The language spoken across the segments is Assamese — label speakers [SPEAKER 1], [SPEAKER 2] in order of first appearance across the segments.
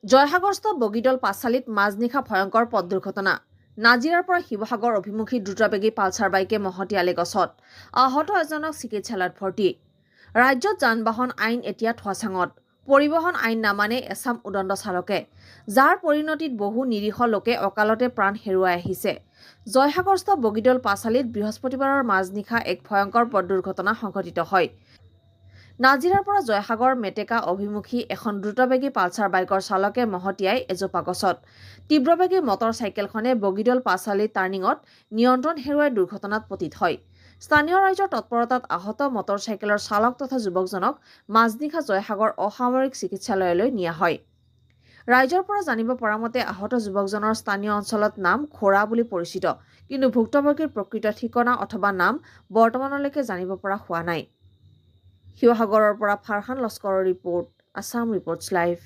[SPEAKER 1] জয়সাগৰস্থ বগীদল পাছালিত মাজনিশা ভয়ংকৰ পথ দুৰ্ঘটনা। নাজিৰাৰ পৰা শিৱসাগৰ অভিমুখী দ্ৰুতবেগী পালচাৰ বাইকে মহতিয়ালে গছত। আহত এজনক চিকিৎসালয়ত ভৰ্তি। ৰাজ্যত যান বাহন আইন এতিয়া ধোঁৱাচাঙত। পৰিবহণ আইন নামানে এছাম উদণ্ড চালকে, যাৰ পৰিণতিত বহু নিৰীহ লোকে অকালতে প্ৰাণ হেৰুৱাই আহিছে। জয়সাগৰস্থ বগীদল পাছালিত বৃহস্পতিবাৰৰ মাজনিশা এক ভয়ংকৰ পথ দুৰ্ঘটনা সংঘটিত হয়। নাজিৰাৰ পৰা জয়সাগৰ মেটেকা অভিমুখী এখন দ্ৰুতবেগী পালচাৰ বাইকৰ চালকে মহতিয়াই এজোপা গছত। তীব্ৰবেগী মটৰ চাইকেলখনে বগীদল পাছালি টাৰ্ণিঙত নিয়ন্ত্ৰণ হেৰুৱাই দুৰ্ঘটনাত পতিত হয়। স্থানীয় ৰাইজৰ তৎপৰতাত আহত মটৰ চাইকেলৰ চালক তথা যুৱকজনক মাজনিশা জয়সাগৰ অসামৰিক চিকিৎসালয়লৈ নিয়া হয়। ৰাইজৰ পৰা জানিব পৰা মতে আহত যুৱকজনৰ স্থানীয় অঞ্চলত নাম খোৰা বুলি পৰিচিত, কিন্তু ভুক্তভোগীৰ প্ৰকৃত ঠিকনা অথবা নাম বৰ্তমানলৈকে জানিব পৰা হোৱা নাই। শিৱসাগৰৰ পৰা ফাৰহান লস্কৰৰ ৰিপৰ্ট, আছাম ৰিপৰ্টছ লাইভ।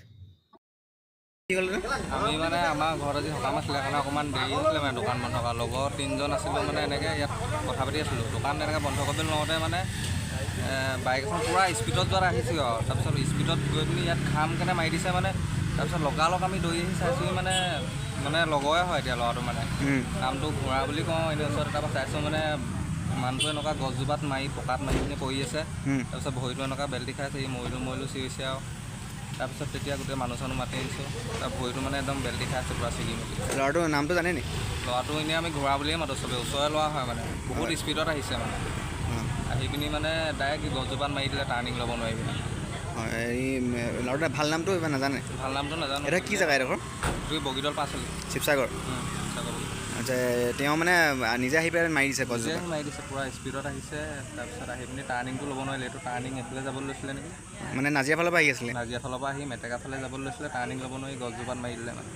[SPEAKER 2] আমি মানে আমাৰ ঘৰত আজি সকাম আছিলে কাৰণে অকণমান দেৰি হৈছিলে মানে দোকান বন্ধ কৰা। লগৰ তিনিজন আছিলোঁ মানে এনেকৈ ইয়াত কথা পাতি আছিলোঁ। দোকান এনেকৈ বন্ধ কৰিবলৈ লওঁতে মানে বাইক এখন পূৰা স্পীডত যোৱাত আহিছোঁ আৰু তাৰপিছত স্পীডত গৈ পিনি ইয়াত খাম কেনে মাৰি দিছে মানে। তাৰপিছত লগালগ আমি দৌৰি আহি চাইছোঁ মানে লগৰে হয় এতিয়া ল'ৰাটো মানে নামটো ঘোঁৰা বুলি কওঁ। এনেই ওচৰত তাৰপৰা চাইছোঁ মানে মানুহটো এনেকুৱা গছজোপাত মাৰি পকাত মাৰি পিনি পৰি আছে। তাৰপিছত ভৰিটো এনেকুৱা বেল্টি খাইছে, ই মৰিলো চিৰিছে আৰু তাৰপিছত তেতিয়া গোটেই মানুহ চানুহ মাতি আনিছোঁ। তাৰ ভৰিটো মানে একদম বেল্টি খাই আছে পূৰা ছিগি মেলি।
[SPEAKER 3] ল'ৰাটোৰ নামটো জানে নি?
[SPEAKER 2] ল'ৰাটো এনেই আমি ঘোঁৰা বুলিয়ে মাতোঁ, চবেই ওচৰে ল'ৰা হয় মানে বহুত স্পীডত আহিছে মানে। আহি পিনি মানে ডাইৰেক্ট গছজোপাত মাৰি দিলে, টাৰ্ণিং ল'ব নোৱাৰি পিনে।
[SPEAKER 3] হয়, এই ল'ৰাটোৰ ভাল নামটো ইমান নাজানে?
[SPEAKER 2] ভাল নামটো নাজানো।
[SPEAKER 3] এটা কি জেগা এডোখৰ?
[SPEAKER 2] তুমি বগীদল পাছালি,
[SPEAKER 3] শিৱসাগৰ। আচ্ছা, তেওঁ মানে নিজে আহি পেলাই মাৰি দিছে গছজোপা?
[SPEAKER 2] মাৰি দিছে, পূৰা স্পীডত আহিছে। তাৰপিছত আহি পিনি টাৰ্ণিংটো ল'ব নোৱাৰিলে। এইটো টাৰ্ণিং এইফালে যাবলৈ লৈছিলে নেকি,
[SPEAKER 3] মানে নাজিৰা ফালৰ পৰা আহি আছিলে?
[SPEAKER 2] নাজিৰা ফালৰ পৰা আহি মেটেকা ফালে যাবলৈ লৈছিলে, টাৰ্ণিং ল'ব নোৱাৰি গছজোপাত মাৰি দিলে মানে।